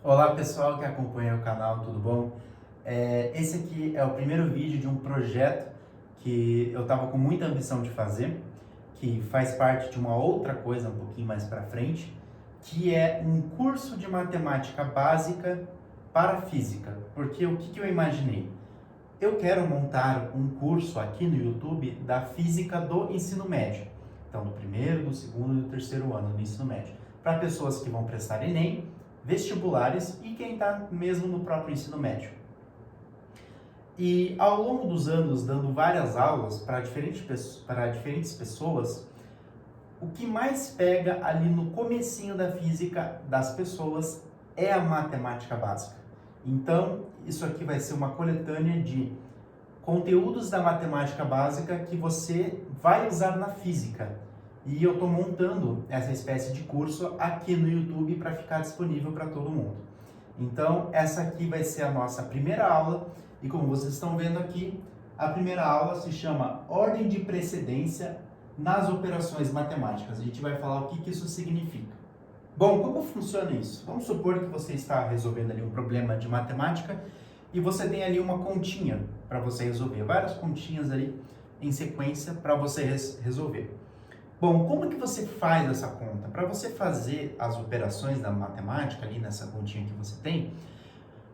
Olá pessoal que acompanha o canal, tudo bom? Esse aqui é o primeiro vídeo de um projeto que eu estava com muita ambição de fazer, que faz parte de uma outra coisa um pouquinho mais para frente, que é um curso de matemática básica para física. Porque o que eu imaginei? Eu quero montar um curso aqui no YouTube da física do ensino médio. Então, do primeiro, do segundo e do terceiro ano do ensino médio. Para pessoas que vão prestar Enem, vestibulares e quem está mesmo no próprio ensino médio. E ao longo dos anos, dando várias aulas para diferentes pessoas, o que mais pega ali no comecinho da física das pessoas é a matemática básica. Então, isso aqui vai ser uma coletânea de conteúdos da matemática básica que você vai usar na física. E eu estou montando essa espécie de curso aqui no YouTube para ficar disponível para todo mundo. Então, essa aqui vai ser a nossa primeira aula. E como vocês estão vendo aqui, a primeira aula se chama Ordem de Precedência nas Operações Matemáticas. A gente vai falar o que isso significa. Bom, como funciona isso? Vamos supor que você está resolvendo ali um problema de matemática e você tem ali uma continha para você resolver, várias continhas ali em sequência para você resolver. Bom, como que você faz essa conta? Para você fazer as operações da matemática ali nessa continha que você tem,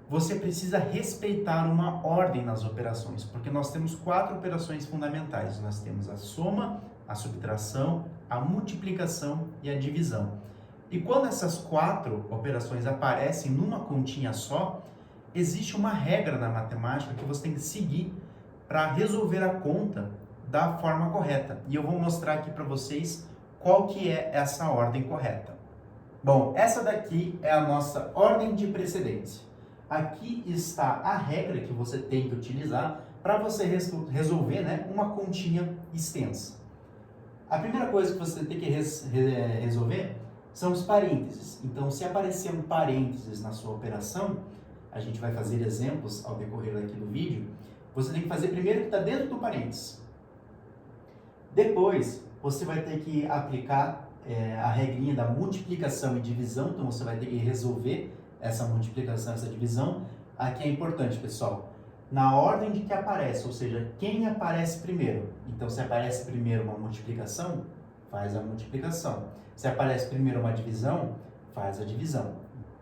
você precisa respeitar uma ordem nas operações, porque nós temos 4 operações fundamentais. Nós temos a soma, a subtração, a multiplicação e a divisão. E quando essas 4 operações aparecem numa continha só, existe uma regra na matemática que você tem que seguir para resolver a conta da forma correta. E eu vou mostrar aqui para vocês qual que é essa ordem correta. Bom, essa daqui é a nossa ordem de precedência. Aqui está a regra que você tem que utilizar para você resolver, né, uma continha extensa. A primeira coisa que você tem que resolver são os parênteses. Então, se aparecer um parênteses na sua operação, a gente vai fazer exemplos ao decorrer aqui do vídeo, você tem que fazer primeiro o que está dentro do parênteses. Depois, você vai ter que aplicar a regrinha da multiplicação e divisão, então você vai ter que resolver essa multiplicação, essa divisão. Aqui é importante, pessoal, na ordem de que aparece, ou seja, quem aparece primeiro. Então, se aparece primeiro uma multiplicação, faz a multiplicação. Se aparece primeiro uma divisão, faz a divisão.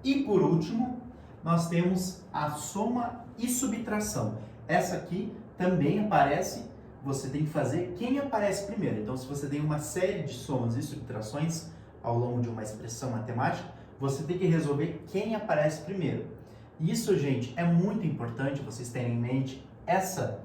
E por último, nós temos a soma e subtração. Essa aqui também aparece, você tem que fazer quem aparece primeiro. Então, se você tem uma série de somas e subtrações ao longo de uma expressão matemática, você tem que resolver quem aparece primeiro. Isso, gente, é muito importante vocês terem em mente essa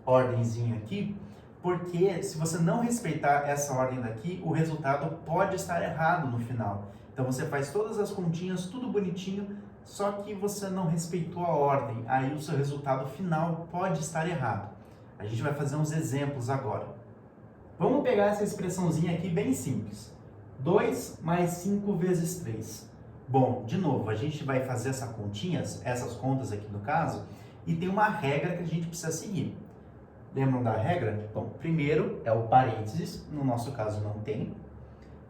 ordenzinha aqui, porque se você não respeitar essa ordem daqui, o resultado pode estar errado no final. Então você faz todas as continhas, tudo bonitinho, só que você não respeitou a ordem, aí o seu resultado final pode estar errado. A gente vai fazer uns exemplos agora. Vamos pegar essa expressãozinha aqui bem simples. 2 mais 5 vezes 3. Bom, de novo, a gente vai fazer essas contas aqui no caso, e tem uma regra que a gente precisa seguir. Lembram da regra? Bom, primeiro é o parênteses, no nosso caso não tem.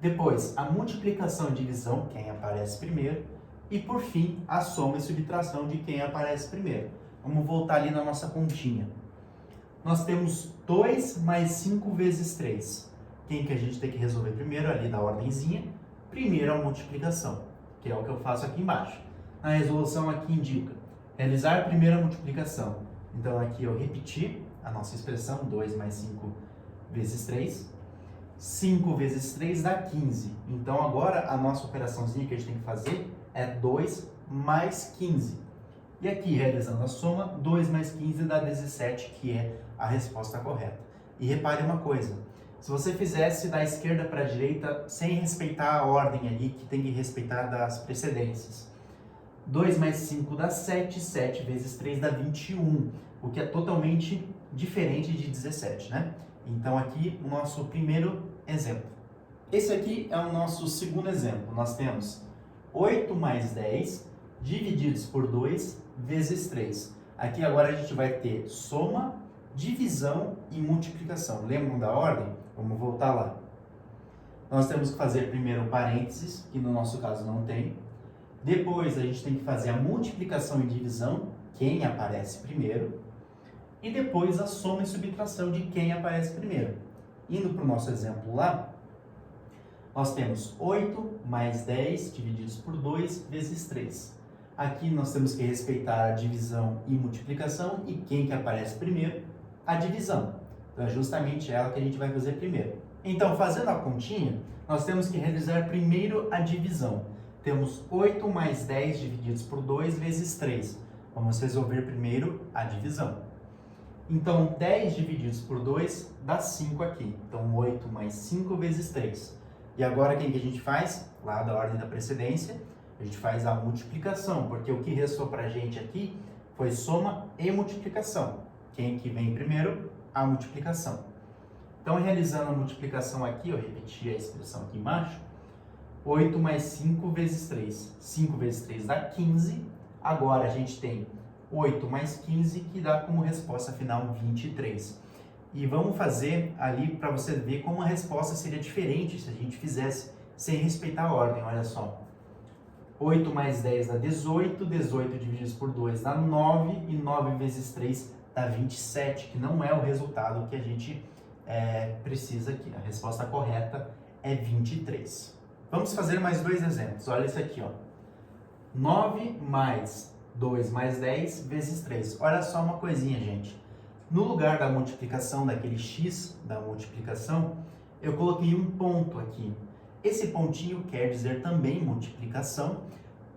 Depois, a multiplicação e divisão, quem aparece primeiro. E por fim, a soma e subtração de quem aparece primeiro. Vamos voltar ali na nossa continha. Nós temos 2 mais 5 vezes 3. Quem que a gente tem que resolver primeiro, ali da ordenzinha? Primeiro a multiplicação, que é o que eu faço aqui embaixo. A resolução aqui indica realizar primeiro a multiplicação. Então aqui eu repeti a nossa expressão, 2 mais 5 vezes 3. 5 vezes 3 dá 15. Então agora a nossa operaçãozinha que a gente tem que fazer é 2 mais 15. E aqui, realizando a soma, 2 mais 15 dá 17, que é a resposta correta. E repare uma coisa, se você fizesse da esquerda para a direita sem respeitar a ordem ali, que tem que respeitar das precedências. 2 mais 5 dá 7, 7 vezes 3 dá 21, o que é totalmente diferente de 17, né? Então aqui o nosso primeiro exemplo. Esse aqui é o nosso segundo exemplo. Nós temos 8 mais 10 divididos por 2 vezes 3. Aqui agora a gente vai ter soma, divisão e multiplicação. Lembram da ordem? Vamos voltar lá. Nós temos que fazer primeiro parênteses, que no nosso caso não tem. Depois a gente tem que fazer a multiplicação e divisão, quem aparece primeiro, e depois a soma e subtração de quem aparece primeiro. Indo para o nosso exemplo lá, nós temos 8 mais 10 divididos por 2 vezes 3. Aqui nós temos que respeitar a divisão e multiplicação, e quem que aparece primeiro? A divisão. Então é justamente ela que a gente vai fazer primeiro. Então, fazendo a continha, nós temos que realizar primeiro a divisão. Temos 8 mais 10 divididos por 2 vezes 3. Vamos resolver primeiro a divisão. Então, 10 divididos por 2 dá 5 aqui. Então, 8 mais 5 vezes 3. E agora, quem que a gente faz? Lá da ordem da precedência, a gente faz a multiplicação, porque o que restou para a gente aqui foi soma e multiplicação. Quem que vem primeiro? A multiplicação. Então, realizando a multiplicação aqui, eu repeti a expressão aqui embaixo, 8 mais 5 vezes 3. 5 vezes 3 dá 15. Agora, a gente tem 8 mais 15, que dá como resposta final 23. E vamos fazer ali para você ver como a resposta seria diferente se a gente fizesse sem respeitar a ordem. Olha só. 8 mais 10 dá 18, 18 divididos por 2 dá 9, e 9 vezes 3 dá 27, que não é o resultado que a gente precisa aqui. A resposta correta é 23. Vamos fazer mais dois exemplos. Olha isso aqui, ó. 9 mais 2 mais 10 vezes 3. Olha só uma coisinha, gente. No lugar da multiplicação, daquele x da multiplicação, eu coloquei um ponto aqui. Esse pontinho quer dizer também multiplicação,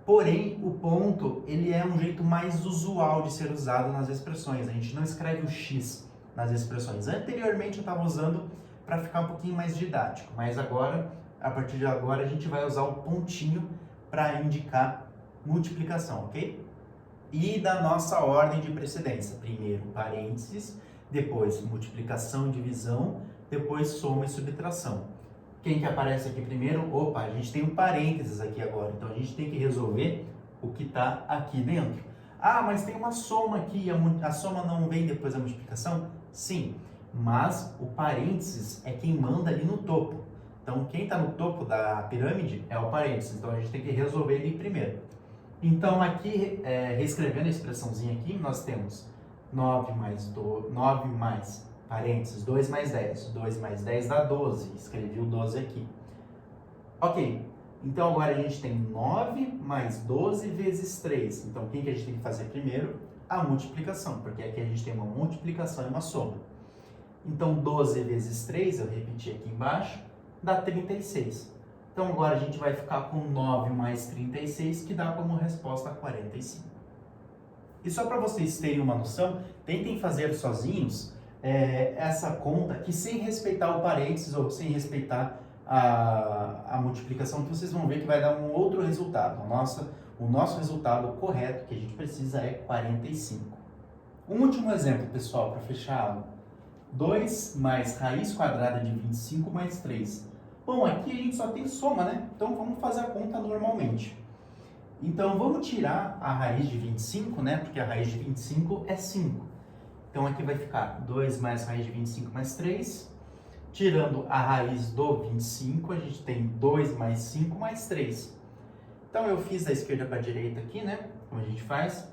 porém o ponto ele é um jeito mais usual de ser usado nas expressões. A gente não escreve o x nas expressões. Anteriormente eu estava usando para ficar um pouquinho mais didático, mas agora, a partir de agora, a gente vai usar o pontinho para indicar multiplicação, ok? E da nossa ordem de precedência. Primeiro parênteses, depois multiplicação e divisão, depois soma e subtração. Quem que aparece aqui primeiro? Opa, a gente tem um parênteses aqui agora, então a gente tem que resolver o que está aqui dentro. Ah, mas tem uma soma aqui, a soma não vem depois da multiplicação? Sim, mas o parênteses é quem manda ali no topo. Então quem está no topo da pirâmide é o parênteses, então a gente tem que resolver ele primeiro. Então, aqui, reescrevendo a expressãozinha aqui, nós temos 9 mais, parênteses, 2 mais 10. 2 mais 10 dá 12. Escrevi o 12 aqui. Ok. Então, agora a gente tem 9 mais 12 vezes 3. Então, quem que a gente tem que fazer primeiro? A multiplicação, porque aqui a gente tem uma multiplicação e uma soma. Então, 12 vezes 3, eu repeti aqui embaixo, dá 36. Então, agora a gente vai ficar com 9 mais 36, que dá como resposta 45. E só para vocês terem uma noção, tentem fazer sozinhos essa conta aqui sem respeitar o parênteses ou sem respeitar a multiplicação, que vocês vão ver que vai dar um outro resultado. O nosso resultado correto que a gente precisa é 45. Um último exemplo, pessoal, para fechar a aula. 2 mais raiz quadrada de 25 mais 3. Bom, aqui a gente só tem soma, né? Então vamos fazer a conta normalmente. Então vamos tirar a raiz de 25, né? Porque a raiz de 25 é 5. Então aqui vai ficar 2 mais raiz de 25 mais 3. Tirando a raiz do 25, a gente tem 2 mais 5 mais 3. Então eu fiz da esquerda para a direita aqui, né? Como a gente faz.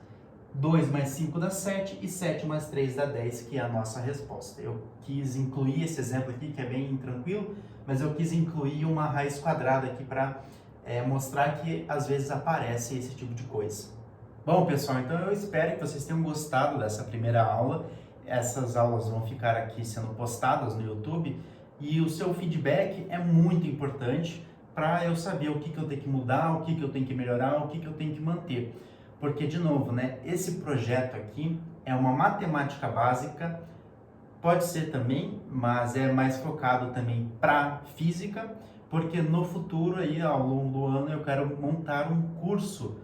2 mais 5 dá 7 e 7 mais 3 dá 10, que é a nossa resposta. Eu quis incluir esse exemplo aqui, que é bem tranquilo, mas eu quis incluir uma raiz quadrada aqui para mostrar que às vezes aparece esse tipo de coisa. Bom, pessoal, então eu espero que vocês tenham gostado dessa primeira aula. Essas aulas vão ficar aqui sendo postadas no YouTube e o seu feedback é muito importante para eu saber o que eu tenho que mudar, o que eu tenho que melhorar, o que eu tenho que manter. Porque, de novo, né, esse projeto aqui é uma matemática básica, pode ser também, mas é mais focado também para física, porque no futuro, aí, ao longo do ano, eu quero montar um curso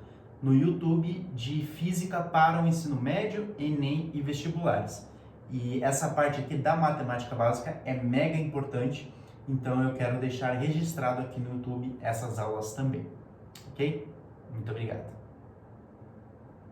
no YouTube de física para o ensino médio, Enem e vestibulares. E essa parte aqui da matemática básica é mega importante, então eu quero deixar registrado aqui no YouTube essas aulas também, ok? Muito obrigado.